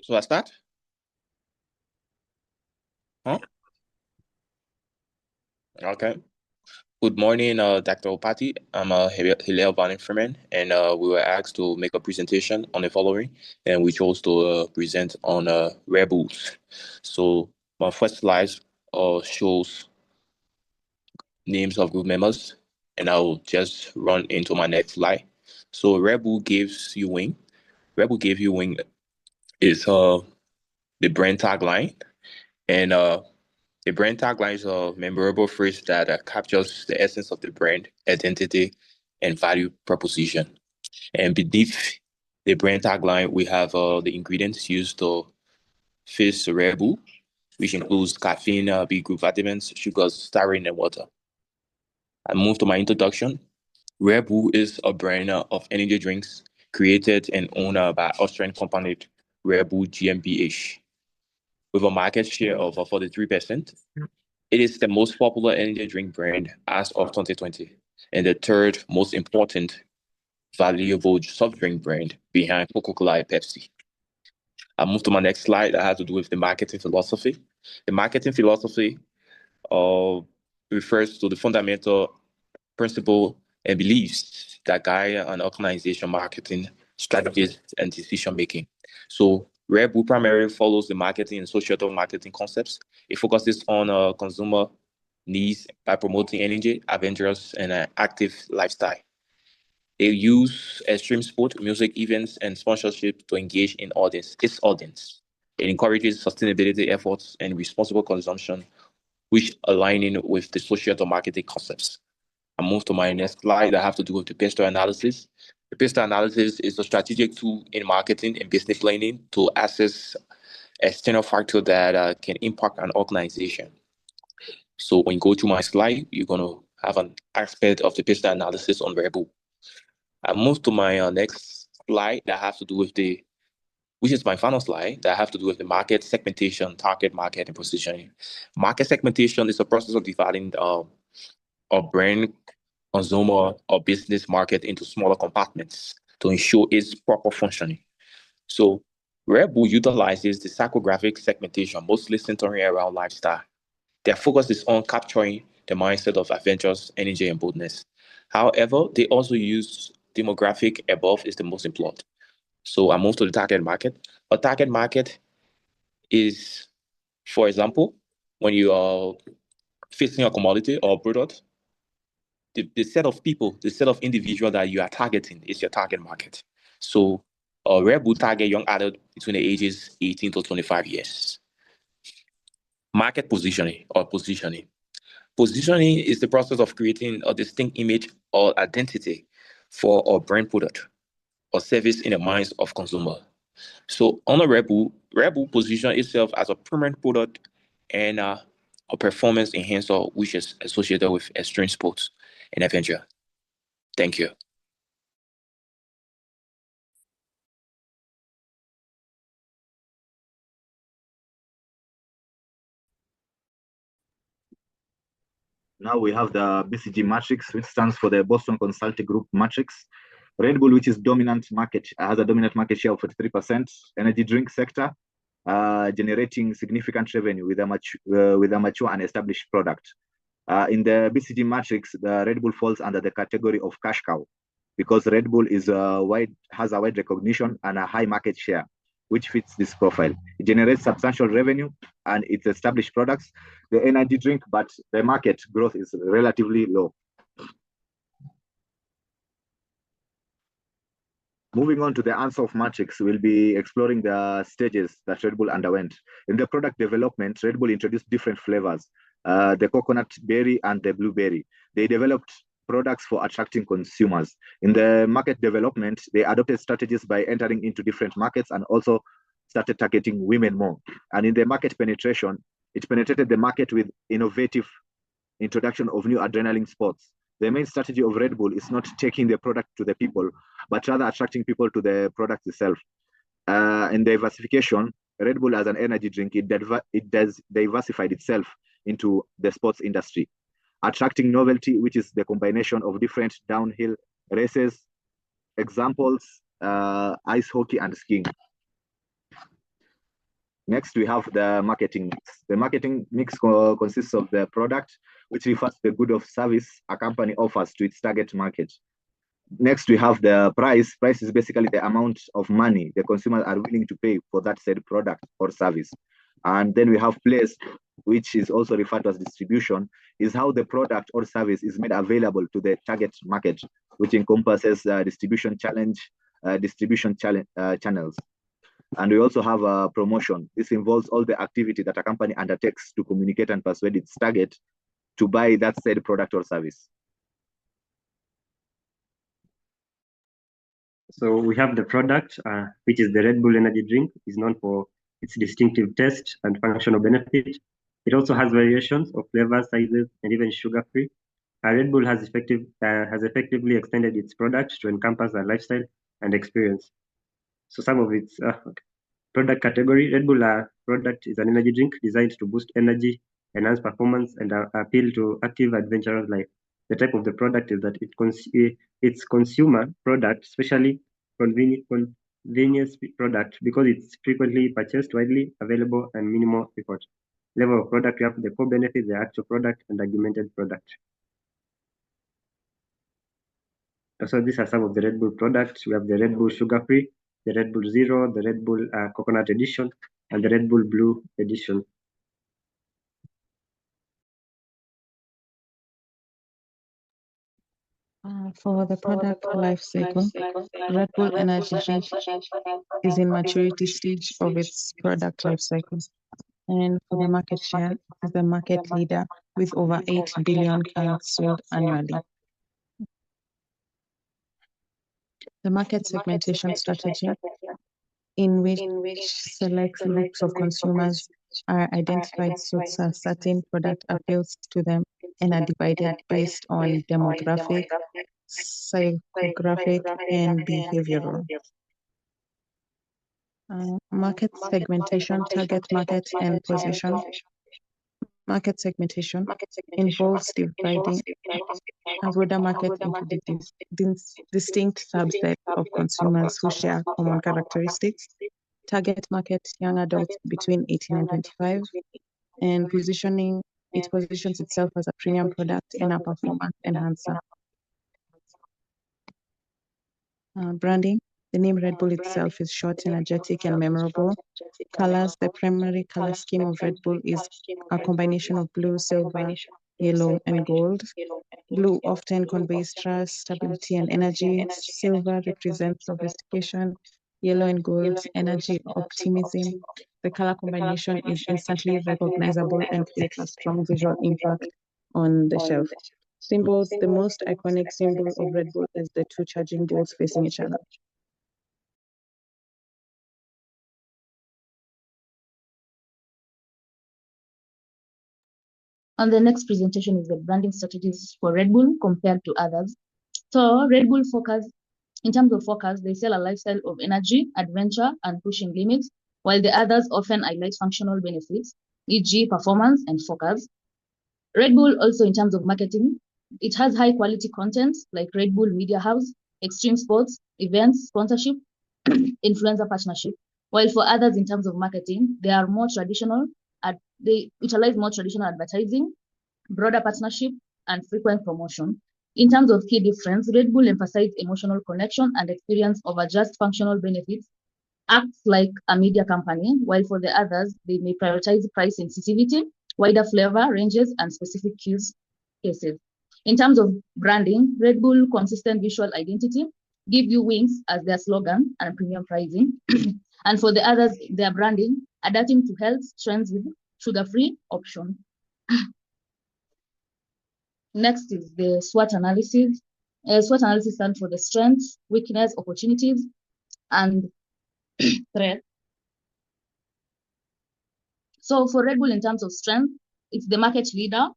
So I start? Huh? Okay. Good morning, Dr. Opati. I'm Hillel Van Infreman, and we were asked to make a presentation on the following, and we chose to present on Rebels. So my first slide shows names of group members, and I'll just run into my next slide. So Rebel gives you wing. Rebel gave you wing is the brand tagline, and the brand tagline is a memorable phrase that captures the essence of the brand identity and value proposition. And beneath the brand tagline, we have the ingredients used to fizz Red Bull, which includes caffeine, B group vitamins, sugars, styrene, and water. I move to my introduction. Red Bull is a brand of energy drinks created and owned by Austrian company Red Bull GmbH with a market share of 43%. It is the most popular energy drink brand as of 2020 and the third most important valuable soft drink brand behind Coca-Cola and Pepsi. I'll move to my next slide that has to do with the marketing philosophy. The marketing philosophy uh, refers to the fundamental principle and beliefs that guide an organization marketing strategies and decision making. So Red Bull primarily follows the marketing and social marketing concepts. It focuses on consumer needs by promoting energy, adventurous, and an active lifestyle. They use extreme sport, music events, and sponsorship to engage in its audience. It encourages sustainability efforts and responsible consumption, which aligning with the social marketing concepts. I move to my next slide that have to do with the PESTEL analysis. The PESTEL analysis is a strategic tool in marketing and business planning to assess external factors that can impact an organization. So when you go to my slide, you're going to have an aspect of the PESTEL analysis on Rebel. I move to my next slide that has to do with which is my final slide, that have to do with the market segmentation, target market, and positioning. Market segmentation is a process of dividing a brand, consumer, or business market into smaller compartments to ensure its proper functioning. So Red Bull utilizes the psychographic segmentation, mostly centering around lifestyle. Their focus is on capturing the mindset of adventures, energy, and boldness. However, they also use demographic above is the most important. So I move to the target market. A target market is, for example, when you are facing a commodity or a product, the set of people, the set of individual that you are targeting is your target market. So Red Bull target young adult between the ages 18 to 25 years. Market positioning or positioning. Positioning is the process of creating a distinct image or identity for a brand product or service in the minds of consumer. So on a Red Bull position itself as a permanent product and a performance enhancer which is associated with extreme sports and adventure. Thank you. Now we have the BCG matrix, which stands for the Boston Consulting Group matrix. Red Bull, which is dominant market, has a dominant market share of 43%. Energy drink sector, generating significant revenue with a mature and established product. In the BCG matrix, the Red Bull falls under the category of cash cow because Red Bull has a wide recognition and a high market share, which fits this profile. It generates substantial revenue and its established products, the energy drink, but the market growth is relatively low. Moving on to the answer of matrix, we'll be exploring the stages that Red Bull underwent. In the product development, Red Bull introduced different flavors, the coconut berry and the blueberry. They developed products for attracting consumers. In the market development, they adopted strategies by entering into different markets and also started targeting women more. And in the market penetration, it penetrated the market with innovative introduction of new adrenaline sports. The main strategy of Red Bull is not taking the product to the people, but rather attracting people to the product itself. In diversification, Red Bull as an energy drink, it does diversified itself into the sports industry, attracting novelty, which is the combination of different downhill races, examples, ice hockey and skiing. Next, we have the marketing mix. The marketing mix consists of the product, which refers to the good of service a company offers to its target market. Next, we have the price. Price is basically the amount of money the consumers are willing to pay for that said product or service. And then we have place, which is also referred to as distribution, is how the product or service is made available to the target market, which encompasses distribution channels. And we also have a promotion. This involves all the activity that a company undertakes to communicate and persuade its target to buy that said product or service. So we have the product, which is the Red Bull energy drink. It's known for its distinctive taste and functional benefit. It also has variations of flavors, sizes, and even sugar-free. Red Bull has effectively extended its product to encompass a lifestyle and experience. So some of its product category, Red Bull product is an energy drink designed to boost energy, enhance performance, and appeal to active adventurous life. The type of the product is that it's consumer product, especially convenience product, because it's frequently purchased, widely available, and minimal effort. Level of product, we have the core benefit, the actual product, and augmented product. So these are some of the Red Bull products. We have the Red Bull Sugar Free, the Red Bull Zero, the Red Bull Coconut Edition, and the Red Bull Blue Edition. For the product life cycle, Red Bull Energy Drink is in maturity stage of its product life cycle. And for the market share, is the market leader with over 8 billion cans sold annually. The market segmentation strategy, in which select groups of consumers are identified so that certain product appeals to them and are divided based on demographic, psychographic, and behavioral. Market segmentation, target market, and position. Market segmentation involves dividing a broader market into distinct subsets of consumers who share common characteristics. Target market, young adults between 18 and 25, and positioning, it positions itself as a premium product and a performance enhancer. Branding, the name Red Bull itself is short, energetic, and memorable. Colors, the primary color scheme of Red Bull is a combination of blue, silver, yellow, and gold. Blue often conveys trust, stability, and energy. Silver represents sophistication. Yellow and gold, energy, optimism. The color combination is instantly recognizable and creates a strong visual impact on the shelf. Symbols, the most iconic symbol of Red Bull is the two charging bulls facing each other. And the next presentation is the branding strategies for Red Bull compared to others. So Red Bull focus, in terms of focus, they sell a lifestyle of energy, adventure, and pushing limits, while the others often highlight functional benefits, e.g. performance and focus. Red Bull also, in terms of marketing, it has high quality content like Red Bull Media House, extreme sports, events, sponsorship, influencer partnership. While for others, in terms of marketing, they are more traditional. They utilize more traditional advertising, broader partnership, and frequent promotion. In terms of key difference, Red Bull emphasizes emotional connection and experience over just functional benefits, acts like a media company, while for the others, they may prioritize price sensitivity, wider flavor ranges, and specific use cases. In terms of branding, Red Bull consistent visual identity, give you wings as their slogan and premium pricing. And for the others, their branding, adapting to health trends with sugar-free option. Next is the SWOT analysis. SWOT analysis stands for the strengths, weakness, opportunities, and threats. So for Red Bull, in terms of strength, it's the market leader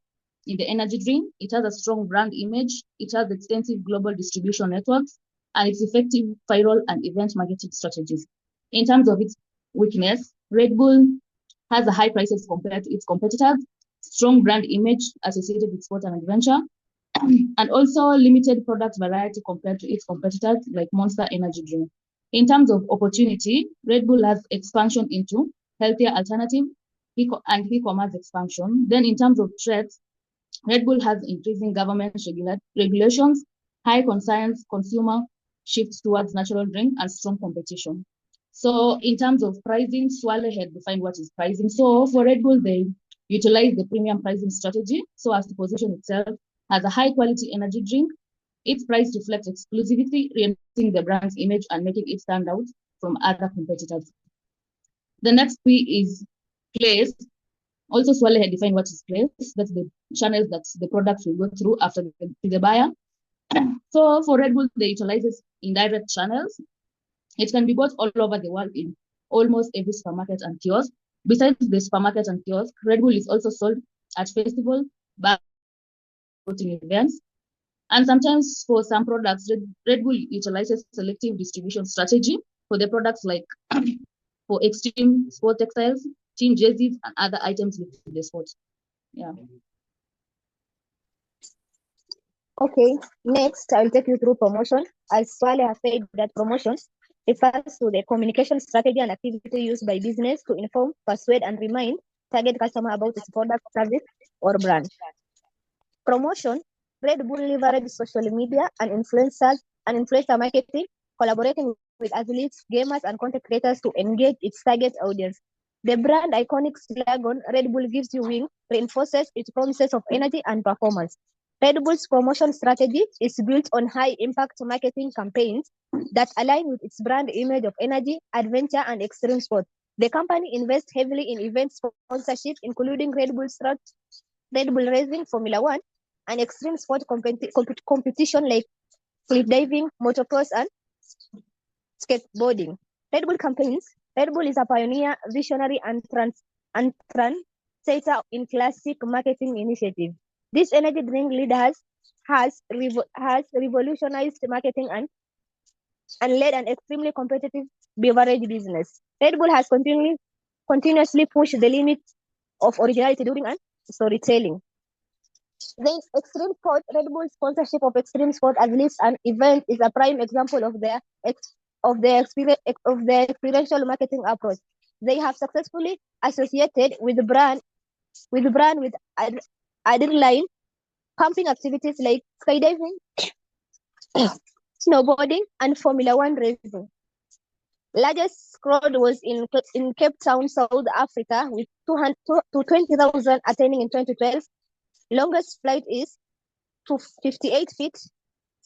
in the energy drink. It has a strong brand image. It has extensive global distribution networks, and its effective viral and event marketing strategies. In terms of its weakness, Red Bull has a high prices compared to its competitors, strong brand image associated with sport and adventure, and also limited product variety compared to its competitors like Monster Energy Drink. In terms of opportunity, Red Bull has expansion into healthier alternative, and e-commerce expansion. Then in terms of threats, Red Bull has increasing government regulations, high consumer shifts towards natural drink, and strong competition. So in terms of pricing, Swale had defined what is pricing. So for Red Bull, they utilize the premium pricing strategy so as to position itself as a high quality energy drink. Its price reflects exclusivity, reinforcing the brand's image and making it stand out from other competitors. The next P is place. Also, Swale had defined what is place. That's the channels that the product will go through after the buyer. So for Red Bull, they utilizes indirect channels. It can be bought all over the world in almost every supermarket and kiosk. Besides the supermarket and kiosk, Red Bull is also sold at festivals, bar, sporting events. And sometimes for some products, Red Bull utilizes selective distribution strategy for the products like for extreme sport textiles, team jerseys, and other items with the sport. Yeah. Okay, next I'll take you through promotion. As Swale has said that promotion refers to the communication strategy and activity used by business to inform, persuade, and remind target customer about its product, service, or brand. Promotion, Red Bull leverages social media and influencer marketing, collaborating with athletes, gamers, and content creators to engage its target audience. The brand iconic slogan, Red Bull gives you wings, reinforces its promises of energy and performance. Red Bull's promotion strategy is built on high-impact marketing campaigns that align with its brand image of energy, adventure, and extreme sport. The company invests heavily in event sponsorship, including Red Bull Racing, Formula One, and extreme sport competition like cliff diving, motocross, and skateboarding. Red Bull campaigns. Red Bull is a pioneer, visionary, and trendsetter in classic marketing initiative. This energy drink leader has revolutionized marketing and led an extremely competitive beverage business. Red Bull has continuously pushed the limits of originality during and storytelling. The extreme sport, Red Bull sponsorship of extreme sport athletes and events is a prime example of their experiential marketing approach. They have successfully associated with the brand with adrenaline pumping activities like skydiving, snowboarding, and Formula One racing. Largest crowd was in Cape Town, South Africa, with 20,000 attending in 2012. Longest flight is to 58 feet,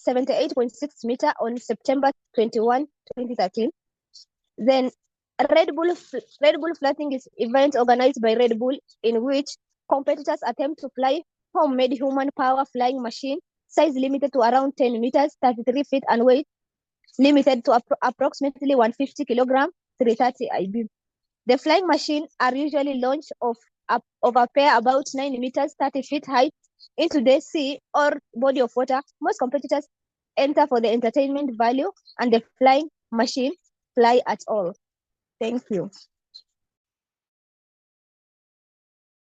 78.6 meters on September 21, 2013. Then Red Bull flying is event organized by Red Bull in which competitors attempt to fly homemade human power flying machine, size limited to around 10 meters, 33 feet, and weight limited to approximately 150 kilograms, 330 IB. The flying machines are usually launched of a pair about 9 meters, 30 feet height into the sea or body of water. Most competitors enter for the entertainment value, and the flying machine fly at all. Thank you.